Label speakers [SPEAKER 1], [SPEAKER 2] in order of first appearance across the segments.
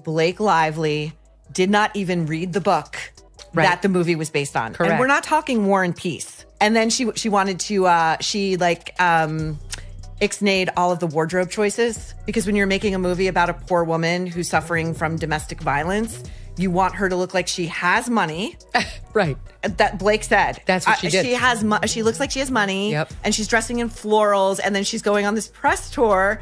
[SPEAKER 1] Blake Lively did not even read the book that the movie was based on.
[SPEAKER 2] Correct.
[SPEAKER 1] And we're not talking War and Peace. And then she wanted to, ixnayed all of the wardrobe choices, because when you're making a movie about a poor woman who's suffering from domestic violence, you want her to look like she has money.
[SPEAKER 2] Right.
[SPEAKER 1] That Blake said.
[SPEAKER 2] That's what she did.
[SPEAKER 1] She looks like she has money.
[SPEAKER 2] Yep.
[SPEAKER 1] And she's dressing in florals. And then she's going on this press tour,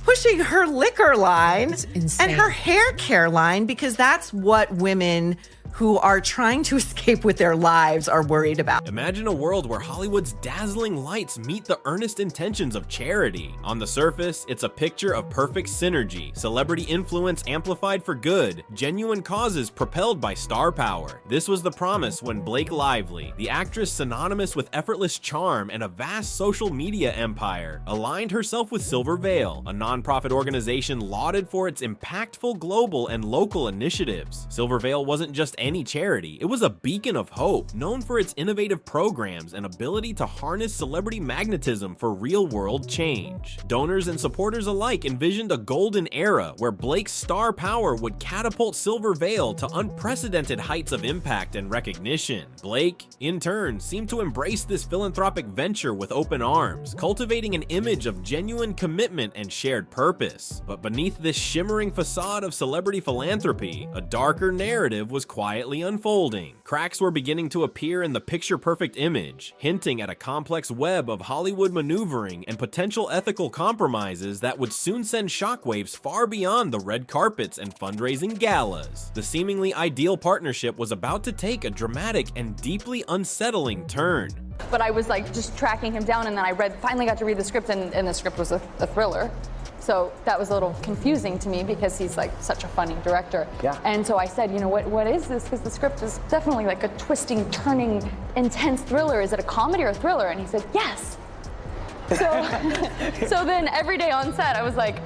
[SPEAKER 1] pushing her liquor line and her hair care line, because that's what women who are trying to escape with their lives are worried about.
[SPEAKER 3] Imagine a world where Hollywood's dazzling lights meet the earnest intentions of charity. On the surface, it's a picture of perfect synergy, celebrity influence amplified for good, genuine causes propelled by star power. This was the promise when Blake Lively, the actress synonymous with effortless charm and a vast social media empire, aligned herself with Silver Veil, a nonprofit organization lauded for its impactful global and local initiatives. Silver Veil wasn't just any charity, it was a beacon of hope, known for its innovative programs and ability to harness celebrity magnetism for real-world change. Donors and supporters alike envisioned a golden era where Blake's star power would catapult Silver Veil to unprecedented heights of impact and recognition. Blake, in turn, seemed to embrace this philanthropic venture with open arms, cultivating an image of genuine commitment and shared purpose. But beneath this shimmering facade of celebrity philanthropy, a darker narrative was quietly unfolding. Cracks were beginning to appear in the picture-perfect image, hinting at a complex web of Hollywood maneuvering and potential ethical compromises that would soon send shockwaves far beyond the red carpets and fundraising galas. The seemingly ideal partnership was about to take a dramatic and deeply unsettling turn.
[SPEAKER 4] But I was like just tracking him down, and then I finally got to read the script, and the script was a thriller. So that was a little confusing to me because he's like such a funny director.
[SPEAKER 5] Yeah.
[SPEAKER 4] And so I said, what is this? Because the script is definitely like a twisting, turning, intense thriller. Is it a comedy or a thriller? And he said, yes. So then every day on set, I was like,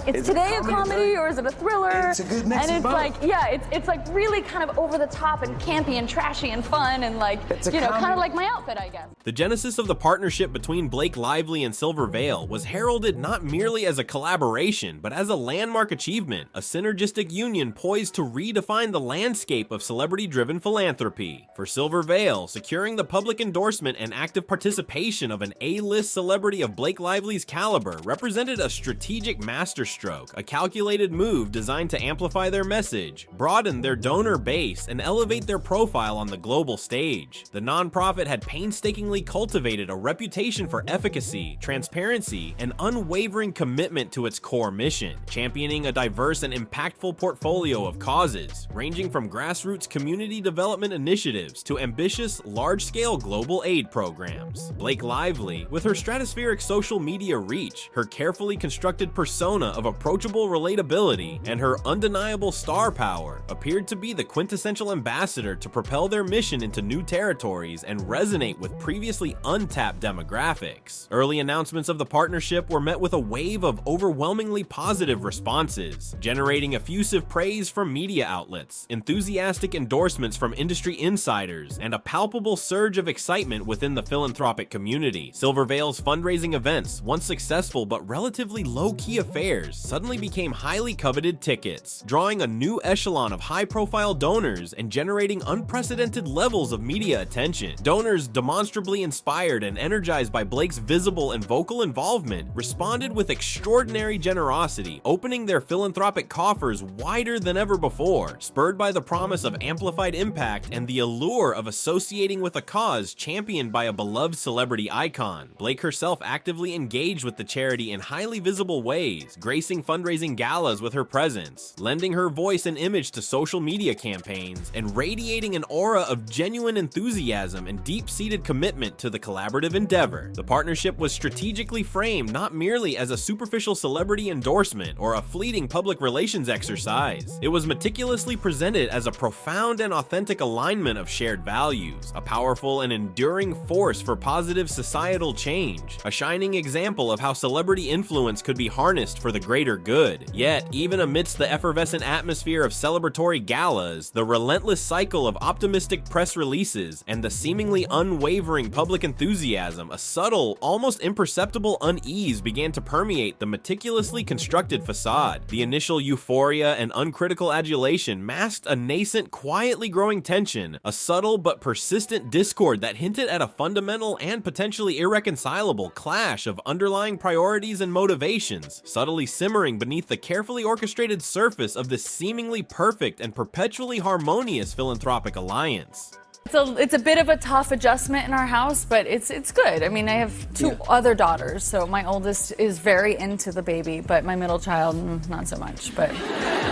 [SPEAKER 4] is today a comedy or is it a thriller?
[SPEAKER 5] It's a good mix.
[SPEAKER 4] And
[SPEAKER 5] of
[SPEAKER 4] it's
[SPEAKER 5] both.
[SPEAKER 4] it's like really kind of over the top and campy and trashy and fun and like, kind of like my outfit, I guess.
[SPEAKER 3] The genesis of the partnership between Blake Lively and Silver Veil was heralded not merely as a collaboration, but as a landmark achievement, a synergistic union poised to redefine the landscape of celebrity-driven philanthropy. For Silver Veil, securing the public endorsement and active participation of an A-list celebrity of Blake Lively's caliber represented a strategic masterstroke, a calculated move designed to amplify their message, broaden their donor base, and elevate their profile on the global stage. The nonprofit had painstakingly cultivated a reputation for efficacy, transparency, and unwavering commitment to its core mission, championing a diverse and impactful portfolio of causes, ranging from grassroots community development initiatives to ambitious, large-scale global aid programs. Blake Lively, with her stratospheric social media reach, her carefully constructed persona of approachable relatability, and her undeniable star power, appeared to be the quintessential ambassador to propel their mission into new territories and resonate with previously untapped demographics. Early announcements of the partnership were met with a wave of overwhelmingly positive responses, generating effusive praise from media outlets, enthusiastic endorsements from industry insiders, and a palpable surge of excitement within the philanthropic community. Silver Veil's fundraising events, once successful but relatively low-key affairs, suddenly became highly coveted tickets, drawing a new echelon of high-profile donors and generating unprecedented levels of media attention. Donors, demonstrably inspired and energized by Blake's visible and vocal involvement, responded with extraordinary generosity, opening their philanthropic coffers wider than ever before, spurred by the promise of amplified impact and the allure of associating with a cause championed by a beloved celebrity icon. Blake herself actively engaged with the charity in highly visible ways, gracing fundraising galas with her presence, lending her voice and image to social media campaigns, and radiating an aura of genuine enthusiasm and deep-seated commitment to the collaborative endeavor. The partnership was strategically framed not merely as a superficial celebrity endorsement or a fleeting public relations exercise. It was meticulously presented as a profound and authentic alignment of shared values, a powerful and enduring force for positive societal change, change, a shining example of how celebrity influence could be harnessed for the greater good. Yet, even amidst the effervescent atmosphere of celebratory galas, the relentless cycle of optimistic press releases, and the seemingly unwavering public enthusiasm, a subtle, almost imperceptible unease began to permeate the meticulously constructed facade. The initial euphoria and uncritical adulation masked a nascent, quietly growing tension, a subtle but persistent discord that hinted at a fundamental and potentially irreconcilable clash of underlying priorities and motivations, subtly simmering beneath the carefully orchestrated surface of this seemingly perfect and perpetually harmonious philanthropic alliance.
[SPEAKER 4] It's a bit of a tough adjustment in our house, but it's good. I mean, I have two other daughters, so my oldest is very into the baby, but my middle child, not so much. But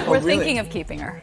[SPEAKER 4] we're thinking of keeping her.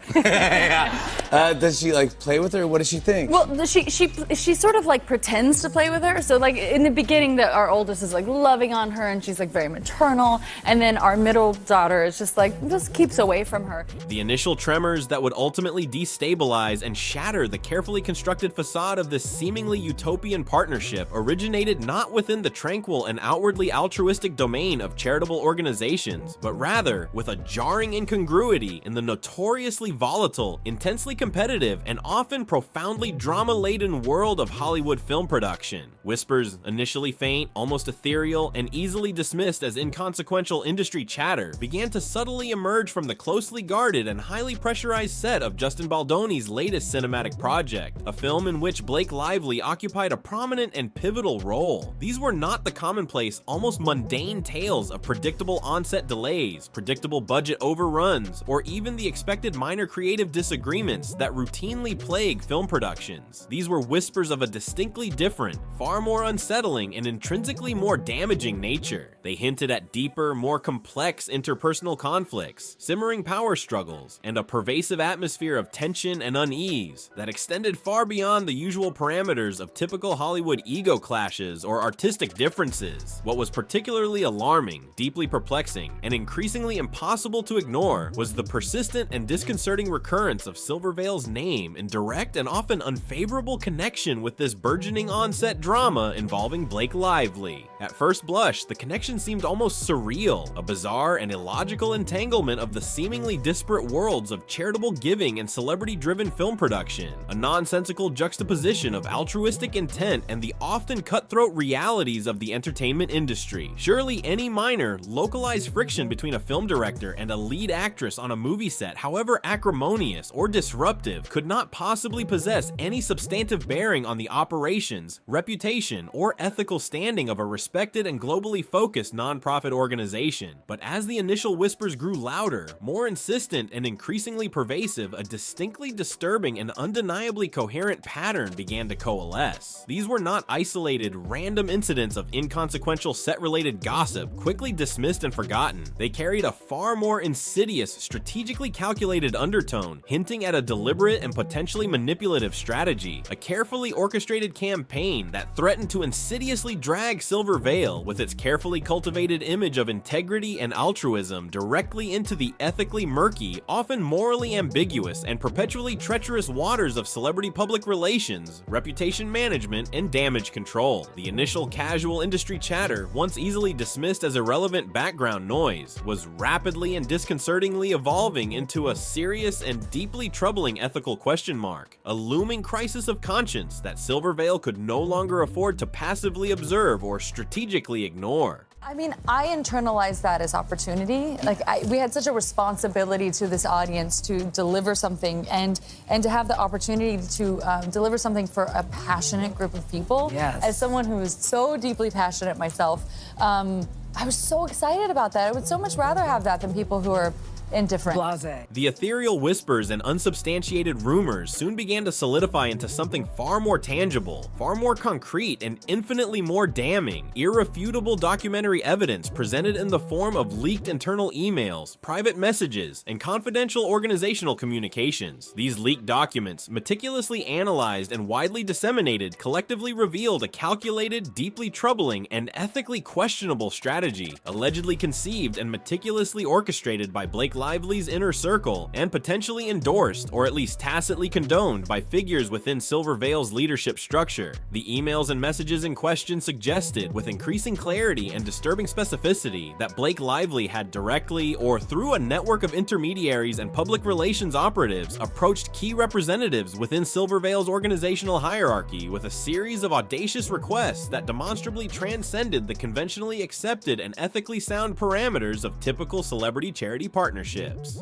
[SPEAKER 2] Does she like play with her? What does she think?
[SPEAKER 4] Well, she sort of like pretends to play with her. So like in the beginning, our oldest is like loving on her, and she's like very maternal, and then our middle daughter is just keeps away from her.
[SPEAKER 3] The initial tremors that would ultimately destabilize and shatter the carefully constructed facade of this seemingly utopian partnership originated not within the tranquil and outwardly altruistic domain of charitable organizations, but rather with a jarring incongruity in the notoriously volatile, intensely competitive, and often profoundly drama-laden world of Hollywood film production. Whispers, initially faint, almost ethereal, and easily dismissed as inconsequential industry chatter, began to subtly emerge from the closely guarded and highly pressurized set of Justin Baldoni's latest cinematic project, a film in which Blake Lively occupied a prominent and pivotal role. These were not the commonplace, almost mundane tales of predictable onset delays, predictable budget overruns, or even the expected minor creative disagreements that routinely plague film productions. These were whispers of a distinctly different, far more unsettling, and intrinsically more damaging nature. They hinted at deeper, more complex interpersonal conflicts, simmering power struggles, and a pervasive atmosphere of tension and unease that extended far beyond the usual parameters of typical Hollywood ego clashes or artistic differences. What was particularly alarming, deeply perplexing, and increasingly impossible to ignore was the persistent and disconcerting recurrence of Silvervale's name in direct and often unfavorable connection with this burgeoning on-set drama involving Blake Lively. At first blush, the connection seemed almost surreal, a bizarre and illogical entanglement of the seemingly disparate worlds of charitable giving and celebrity-driven film production, a nonsensical juxtaposition of altruistic intent and the often cutthroat realities of the entertainment industry. Surely any minor, localized friction between a film director and a lead actress on a movie set, however acrimonious or disruptive, could not possibly possess any substantive bearing on the operations, reputation, or ethical standing of a respected and globally focused nonprofit organization. But as the initial whispers grew louder, more insistent, and increasingly pervasive, a distinctly disturbing and undeniably coherent pattern began to coalesce. These were not isolated, random incidents of inconsequential set-related gossip, quickly dismissed and forgotten. They carried a far more insidious, strategically calculated undertone, hinting at a deliberate and potentially manipulative strategy, a carefully orchestrated campaign that threatened to insidiously drag Silver Vale, with its carefully cultivated image of integrity and altruism, directly into the ethically murky, often morally ambiguous, and perpetually treacherous waters of celebrity public relations, reputation management, and damage control. The initial casual industry chatter, once easily dismissed as irrelevant background noise, was rapidly and disconcertingly evolving into a serious and deeply troubling ethical question mark, a looming crisis of conscience that Silver Vale could no longer afford to passively observe or strategically ignore.
[SPEAKER 4] I mean, I internalized that as opportunity. We had such a responsibility to this audience to deliver something and to have the opportunity to deliver something for a passionate group of people.
[SPEAKER 1] Yes.
[SPEAKER 4] As someone who is so deeply passionate myself, I was so excited about that. I would so much rather have that than people who are indifferent.
[SPEAKER 1] Blase.
[SPEAKER 3] The ethereal whispers and unsubstantiated rumors soon began to solidify into something far more tangible, far more concrete, and infinitely more damning, irrefutable documentary evidence presented in the form of leaked internal emails, private messages, and confidential organizational communications. These leaked documents, meticulously analyzed and widely disseminated, collectively revealed a calculated, deeply troubling, and ethically questionable strategy, allegedly conceived and meticulously orchestrated by Blake Lively's inner circle and potentially endorsed or at least tacitly condoned by figures within Silver Veil's leadership structure. The emails and messages in question suggested with increasing clarity and disturbing specificity that Blake Lively had directly or through a network of intermediaries and public relations operatives approached key representatives within Silver Veil's organizational hierarchy with a series of audacious requests that demonstrably transcended the conventionally accepted and ethically sound parameters of typical celebrity-charity partnerships.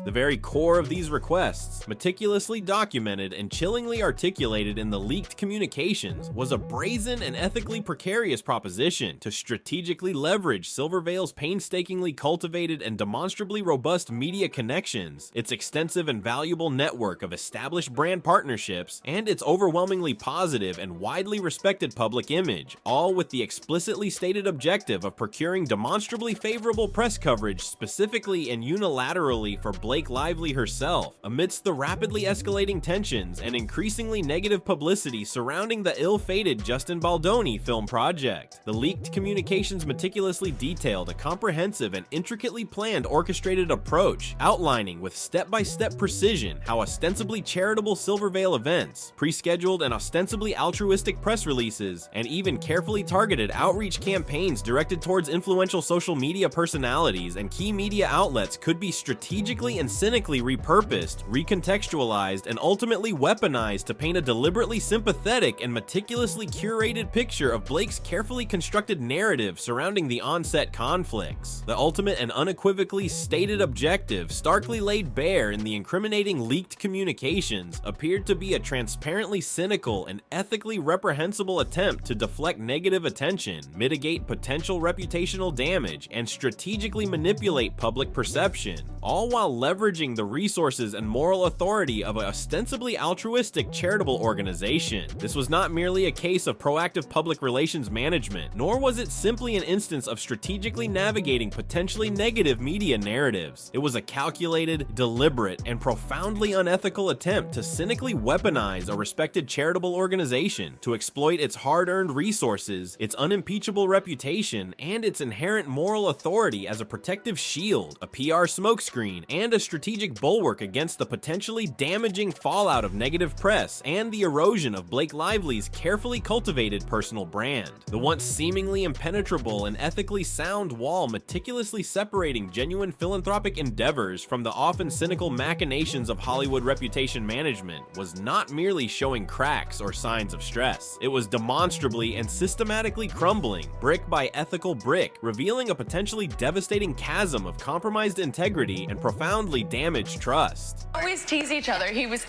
[SPEAKER 3] The very core of these requests, meticulously documented and chillingly articulated in the leaked communications, was a brazen and ethically precarious proposition to strategically leverage Silver Veil's painstakingly cultivated and demonstrably robust media connections, its extensive and valuable network of established brand partnerships, and its overwhelmingly positive and widely respected public image, all with the explicitly stated objective of procuring demonstrably favorable press coverage specifically and unilaterally for Blake Lively herself, amidst the rapidly escalating tensions and increasingly negative publicity surrounding the ill-fated Justin Baldoni film project. The leaked communications meticulously detailed a comprehensive and intricately planned orchestrated approach, outlining with step-by-step precision how ostensibly charitable Silver Veil events, pre-scheduled and ostensibly altruistic press releases, and even carefully targeted outreach campaigns directed towards influential social media personalities and key media outlets could be strategically and cynically repurposed, recontextualized, and ultimately weaponized to paint a deliberately sympathetic and meticulously curated picture of Blake's carefully constructed narrative surrounding the onset conflicts. The ultimate and unequivocally stated objective, starkly laid bare in the incriminating leaked communications, appeared to be a transparently cynical and ethically reprehensible attempt to deflect negative attention, mitigate potential reputational damage, and strategically manipulate public perception, all while leveraging the resources and moral authority of an ostensibly altruistic charitable organization. This was not merely a case of proactive public relations management, nor was it simply an instance of strategically navigating potentially negative media narratives. It was a calculated, deliberate, and profoundly unethical attempt to cynically weaponize a respected charitable organization to exploit its hard-earned resources, its unimpeachable reputation, and its inherent moral authority as a protective shield, a PR smokescreen, and a strategic bulwark against the potentially damaging fallout of negative press and the erosion of Blake Lively's carefully cultivated personal brand. The once seemingly impenetrable and ethically sound wall meticulously separating genuine philanthropic endeavors from the often cynical machinations of Hollywood reputation management was not merely showing cracks or signs of stress. It was demonstrably and systematically crumbling, brick by ethical brick, revealing a potentially devastating chasm of compromised integrity and profoundly damaged trust.
[SPEAKER 5] Always tease each other. He was,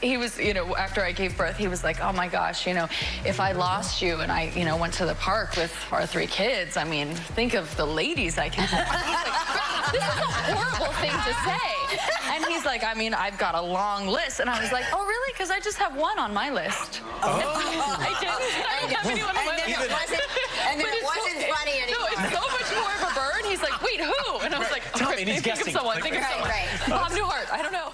[SPEAKER 5] after I gave birth, he was like, oh my gosh, if I lost you and I, went to the park with our 3 kids, I mean, think of the ladies I can. Like, this is a horrible thing to say. And he's like, I mean, I've got a long list. And I was like, oh, really? Because I just have 1 on my list. Oh. I didn't have anyone on my list.
[SPEAKER 6] And then it wasn't funny anymore.
[SPEAKER 5] No, it's so much more of a burn. He's like, wait, who? And I was like, okay, think of someone.
[SPEAKER 6] Right.
[SPEAKER 5] Bob Newhart, I don't know.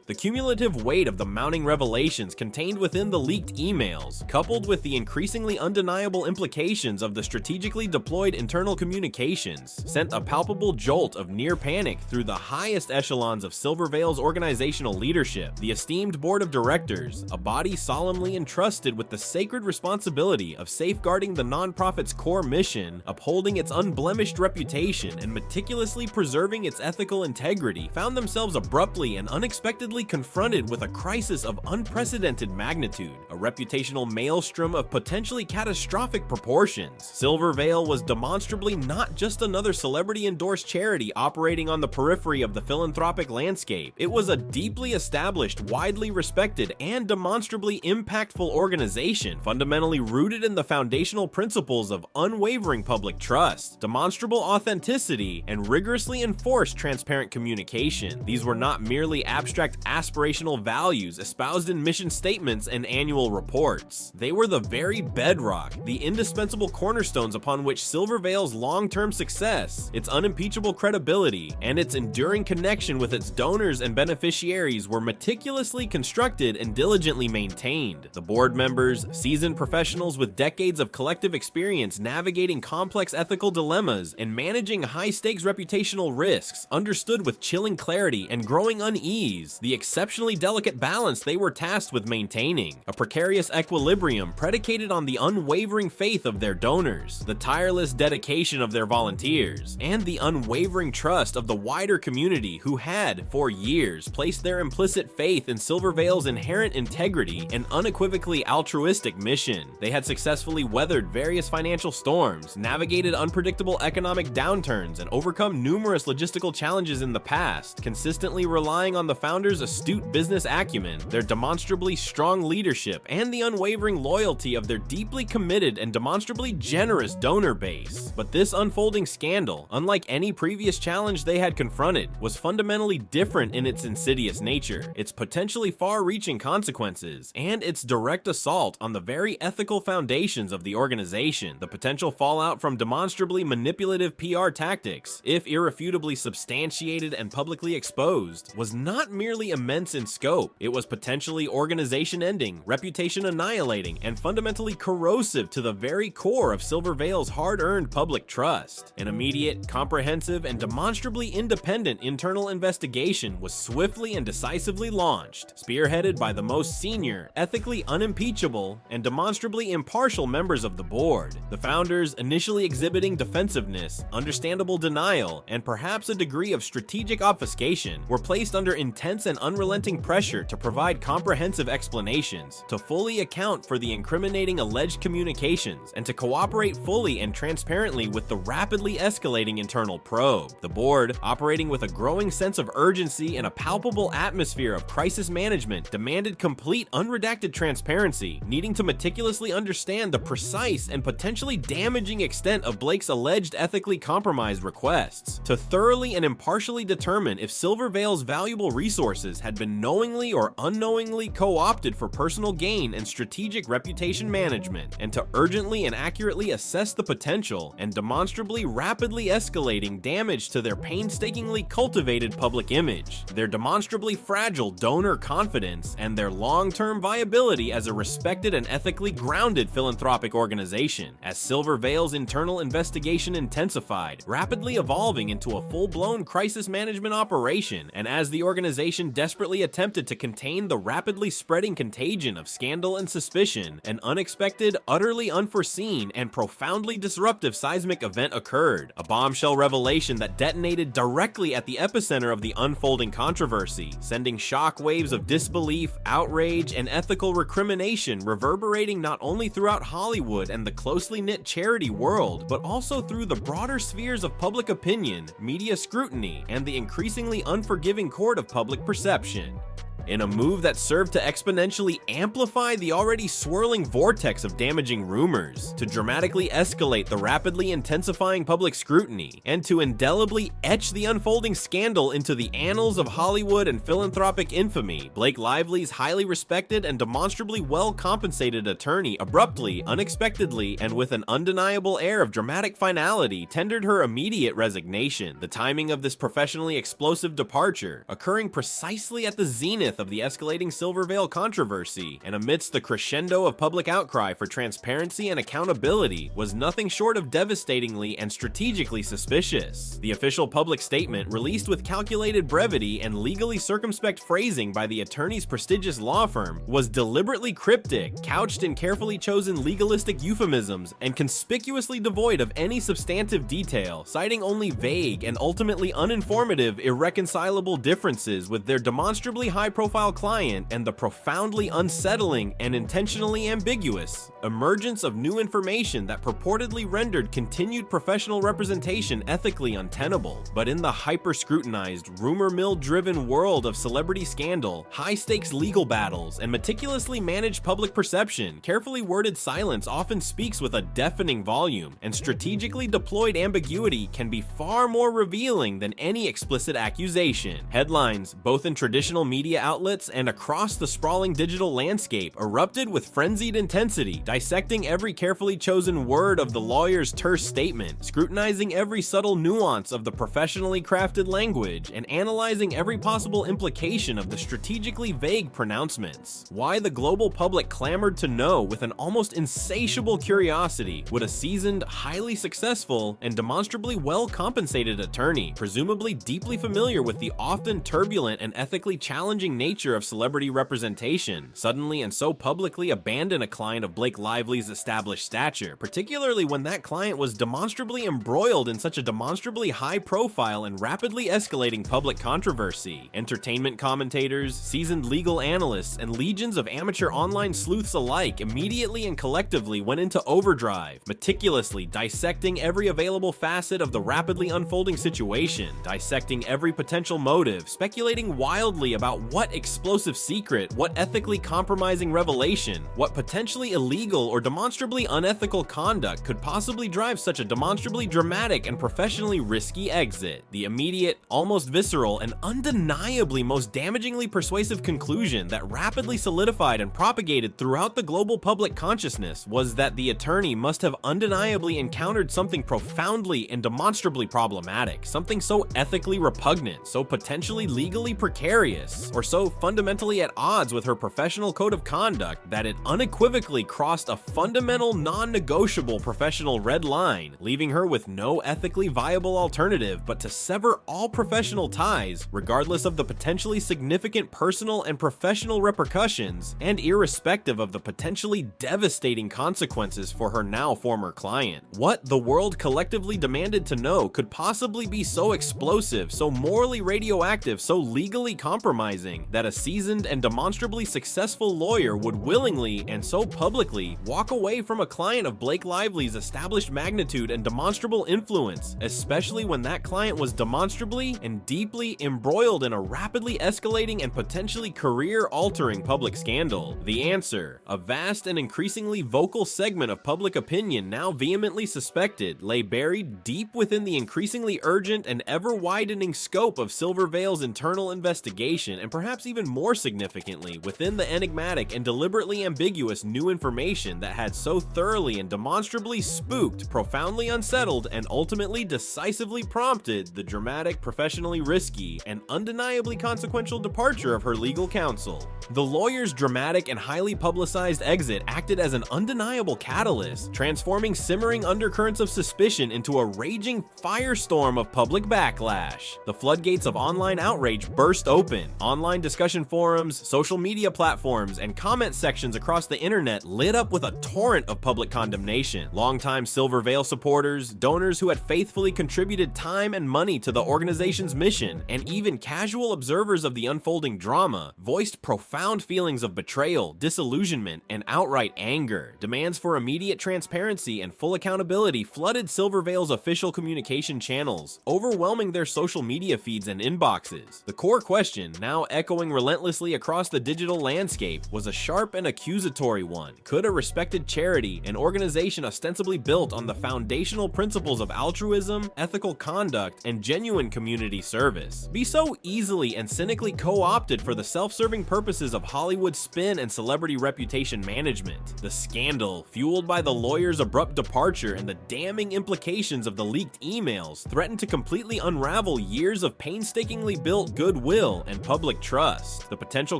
[SPEAKER 3] The cumulative weight of the mounting revelations contained within the leaked emails, coupled with the increasingly undeniable implications of the strategically deployed internal communications, sent a palpable jolt of near panic through the highest echelons of Silver Veil's organizational leadership. The esteemed board of directors, a body solemnly entrusted with the sacred responsibility of safeguarding the nonprofit's core mission, upholding its unblemished reputation, and meticulously preserving its ethical integrity, found themselves abruptly and unexpectedly confronted with a crisis of unprecedented magnitude, a reputational maelstrom of potentially catastrophic proportions. Silver Veil was demonstrably not just another celebrity-endorsed charity operating on the periphery of the philanthropic landscape. It was a deeply established, widely respected, and demonstrably impactful organization, fundamentally rooted in the foundational principles of unwavering public trust, demonstrable authenticity, and rigorously enforced transparent communication. These were not merely abstract aspirational values espoused in mission statements and annual reports. They were the very bedrock, the indispensable cornerstones upon which Silver Veil's long-term success, its unimpeachable credibility, and its enduring connection with its donors and beneficiaries were meticulously constructed and diligently maintained. The board members, seasoned professionals with decades of collective experience experience navigating complex ethical dilemmas and managing high-stakes reputational risks, understood with chilling clarity and growing unease the exceptionally delicate balance they were tasked with maintaining, a precarious equilibrium predicated on the unwavering faith of their donors, the tireless dedication of their volunteers, and the unwavering trust of the wider community who had, for years, placed their implicit faith in Silvervale's inherent integrity and unequivocally altruistic mission. They had successfully weathered various financial storms, navigated unpredictable economic downturns, and overcome numerous logistical challenges in the past, consistently relying on the founders' astute business acumen, their demonstrably strong leadership, and the unwavering loyalty of their deeply committed and demonstrably generous donor base. But this unfolding scandal, unlike any previous challenge they had confronted, was fundamentally different in its insidious nature, its potentially far-reaching consequences, and its direct assault on the very ethical foundations of the organization. The potential fallout from demonstrably manipulative PR tactics, if irrefutably substantiated and publicly exposed, was not merely immense in scope. It was potentially organization-ending, reputation-annihilating, and fundamentally corrosive to the very core of Silvervale's hard-earned public trust. An immediate, comprehensive, and demonstrably independent internal investigation was swiftly and decisively launched, spearheaded by the most senior, ethically unimpeachable, and demonstrably impartial members of the board. The founders, initially exhibiting defensiveness, understandable denial, and perhaps a degree of strategic obfuscation, were placed under intense and unrelenting pressure to provide comprehensive explanations, to fully account for the incriminating alleged communications, and to cooperate fully and transparently with the rapidly escalating internal probe. The board, operating with a growing sense of urgency and a palpable atmosphere of crisis management, demanded complete unredacted transparency, needing to meticulously understand the precise and potentially damaging extent of Blake's alleged ethically compromised requests, to thoroughly and impartially determine if Silvervale's valuable resources had been knowingly or unknowingly co-opted for personal gain and strategic reputation management, and to urgently and accurately assess the potential and demonstrably rapidly escalating damage to their painstakingly cultivated public image, their demonstrably fragile donor confidence, and their long-term viability as a respected and ethically grounded philanthropic organization. As Silvervale's internal investigation intensified, rapidly evolving into a full-blown crisis management operation, and as the organization desperately attempted to contain the rapidly spreading contagion of scandal and suspicion, an unexpected, utterly unforeseen, and profoundly disruptive seismic event occurred, a bombshell revelation that detonated directly at the epicenter of the unfolding controversy, sending shock waves of disbelief, outrage, and ethical recrimination reverberating not only throughout Hollywood and the closely knit charity world, but also through the broader spheres of public opinion, media scrutiny, and the increasingly unforgiving court of public perception. In a move that served to exponentially amplify the already swirling vortex of damaging rumors, to dramatically escalate the rapidly intensifying public scrutiny, and to indelibly etch the unfolding scandal into the annals of Hollywood and philanthropic infamy, Blake Lively's highly respected and demonstrably well-compensated attorney abruptly, unexpectedly, and with an undeniable air of dramatic finality tendered her immediate resignation. The timing of this professionally explosive departure, occurring precisely at the zenith of the escalating Silvervale controversy, and amidst the crescendo of public outcry for transparency and accountability, was nothing short of devastatingly and strategically suspicious. The official public statement, released with calculated brevity and legally circumspect phrasing by the attorney's prestigious law firm, was deliberately cryptic, couched in carefully chosen legalistic euphemisms, and conspicuously devoid of any substantive detail, citing only vague and ultimately uninformative, irreconcilable differences with their demonstrably high-profile client and the profoundly unsettling and intentionally ambiguous emergence of new information that purportedly rendered continued professional representation ethically untenable. But in the hyper-scrutinized, rumor mill-driven world of celebrity scandal, high-stakes legal battles, and meticulously managed public perception, carefully worded silence often speaks with a deafening volume, and strategically deployed ambiguity can be far more revealing than any explicit accusation. Headlines, both in traditional media outlets outlets and across the sprawling digital landscape erupted with frenzied intensity, dissecting every carefully chosen word of the lawyer's terse statement, scrutinizing every subtle nuance of the professionally crafted language, and analyzing every possible implication of the strategically vague pronouncements. Why the global public clamored to know with an almost insatiable curiosity would a seasoned, highly successful, and demonstrably well-compensated attorney, presumably deeply familiar with the often turbulent and ethically challenging nature of celebrity representation, suddenly and so publicly abandon a client of Blake Lively's established stature, particularly when that client was demonstrably embroiled in such a demonstrably high-profile and rapidly escalating public controversy. Entertainment commentators, seasoned legal analysts, and legions of amateur online sleuths alike immediately and collectively went into overdrive, meticulously dissecting every available facet of the rapidly unfolding situation, dissecting every potential motive, speculating wildly about what explosive secret, what ethically compromising revelation, what potentially illegal or demonstrably unethical conduct could possibly drive such a demonstrably dramatic and professionally risky exit. The immediate, almost visceral, and undeniably most damagingly persuasive conclusion that rapidly solidified and propagated throughout the global public consciousness was that the attorney must have undeniably encountered something profoundly and demonstrably problematic, something so ethically repugnant, so potentially legally precarious, or so fundamentally at odds with her professional code of conduct that it unequivocally crossed a fundamental, non-negotiable professional red line, leaving her with no ethically viable alternative but to sever all professional ties, regardless of the potentially significant personal and professional repercussions, and irrespective of the potentially devastating consequences for her now former client. What the world collectively demanded to know could possibly be so explosive, so morally radioactive, so legally compromising, that a seasoned and demonstrably successful lawyer would willingly and so publicly walk away from a client of Blake Lively's established magnitude and demonstrable influence, especially when that client was demonstrably and deeply embroiled in a rapidly escalating and potentially career-altering public scandal? The answer, a vast and increasingly vocal segment of public opinion now vehemently suspected, lay buried deep within the increasingly urgent and ever-widening scope of Silvervale's internal investigation, and perhaps even more significantly, within the enigmatic and deliberately ambiguous new information that had so thoroughly and demonstrably spooked, profoundly unsettled, and ultimately decisively prompted the dramatic, professionally risky, and undeniably consequential departure of her legal counsel. The lawyer's dramatic and highly publicized exit acted as an undeniable catalyst, transforming simmering undercurrents of suspicion into a raging firestorm of public backlash. The floodgates of online outrage burst open. Online discussion forums, social media platforms, and comment sections across the internet lit up with a torrent of public condemnation. Longtime Silvervale supporters, donors who had faithfully contributed time and money to the organization's mission, and even casual observers of the unfolding drama, voiced profound feelings of betrayal, disillusionment, and outright anger. Demands for immediate transparency and full accountability flooded Silvervale's official communication channels, overwhelming their social media feeds and inboxes. The core question, now echoing relentlessly across the digital landscape, was a sharp and accusatory one. Could a respected charity, an organization ostensibly built on the foundational principles of altruism, ethical conduct, and genuine community service, be so easily and cynically co-opted for the self-serving purposes of Hollywood spin and celebrity reputation management? The scandal, fueled by the lawyer's abrupt departure and the damning implications of the leaked emails, threatened to completely unravel years of painstakingly built goodwill and public trust. The potential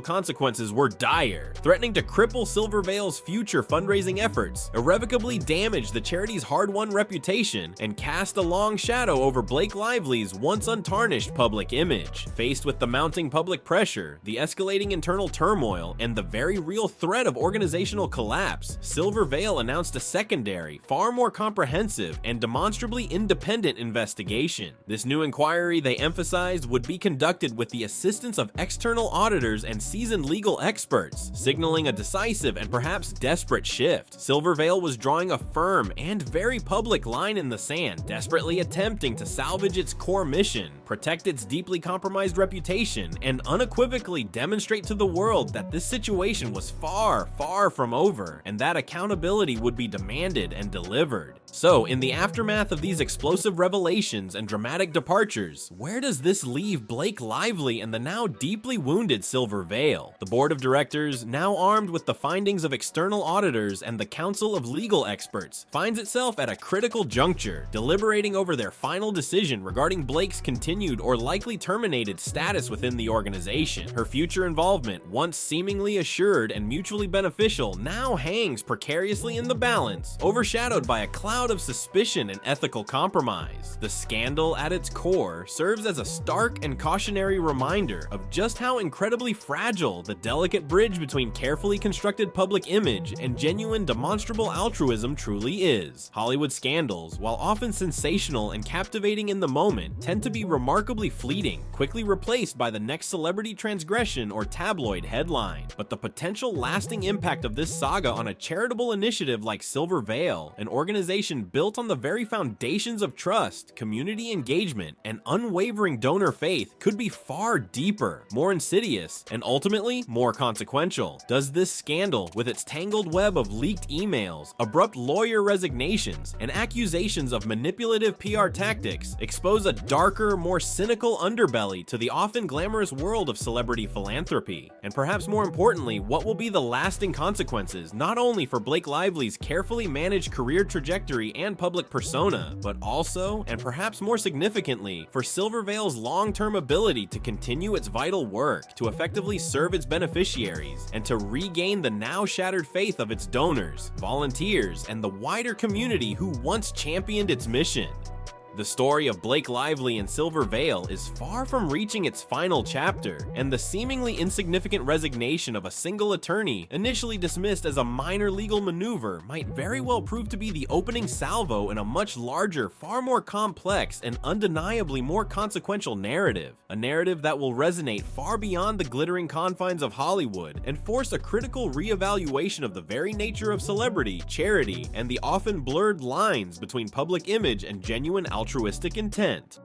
[SPEAKER 3] consequences were dire, threatening to cripple Silvervale's future fundraising efforts, irrevocably damage the charity's hard-won reputation, and cast a long shadow over Blake Lively's once untarnished public image. Faced with the mounting public pressure, the escalating internal turmoil, and the very real threat of organizational collapse, Silvervale announced a secondary, far more comprehensive, and demonstrably independent investigation. This new inquiry, they emphasized, would be conducted with the assistance of external auditors and seasoned legal experts, signaling a decisive and perhaps desperate shift. Silvervale was drawing a firm and very public line in the sand, desperately attempting to salvage its core mission, protect its deeply compromised reputation, and unequivocally demonstrate to the world that this situation was far, far from over, and that accountability would be demanded and delivered. So, in the aftermath of these explosive revelations and dramatic departures, where does this leave Blake Lively and the now deeply wounded Silver Veil? The board of directors, now armed with the findings of external auditors and the council of legal experts, finds itself at a critical juncture, deliberating over their final decision regarding Blake's continued or likely terminated status within the organization. Her future involvement, once seemingly assured and mutually beneficial, now hangs precariously in the balance, overshadowed by a cloud of suspicion and ethical compromise. The scandal, at its core, serves as a stark and cautionary reminder of just how incredibly fragile the delicate bridge between carefully constructed public image and genuine demonstrable altruism truly is. Hollywood scandals, while often sensational and captivating in the moment, tend to be remarkably fleeting, quickly replaced by the next celebrity transgression or tabloid headline. But the potential lasting impact of this saga on a charitable initiative like Silver Veil, an organization built on the very foundations of trust, community engagement, and unwavering donor faith, could be far deeper, more insidious, and ultimately more consequential. Does this scandal, with its tangled web of leaked emails, abrupt lawyer resignations, and accusations of manipulative PR tactics, expose a darker, more cynical underbelly to the often glamorous world of celebrity philanthropy? And perhaps more importantly, what will be the lasting consequences, not only for Blake Lively's carefully managed career trajectory and public persona, but also, and perhaps more significantly, for Silver Veil's long-term ability to continue its vital work, to effectively serve its beneficiaries, and to regain the now shattered faith of its donors, volunteers, and the wider community who once championed its mission. The story of Blake Lively and Silver Veil is far from reaching its final chapter, and the seemingly insignificant resignation of a single attorney, initially dismissed as a minor legal maneuver, might very well prove to be the opening salvo in a much larger, far more complex, and undeniably more consequential narrative. A narrative that will resonate far beyond the glittering confines of Hollywood and force a critical reevaluation of the very nature of celebrity, charity, and the often blurred lines between public image and genuine altruistic intent.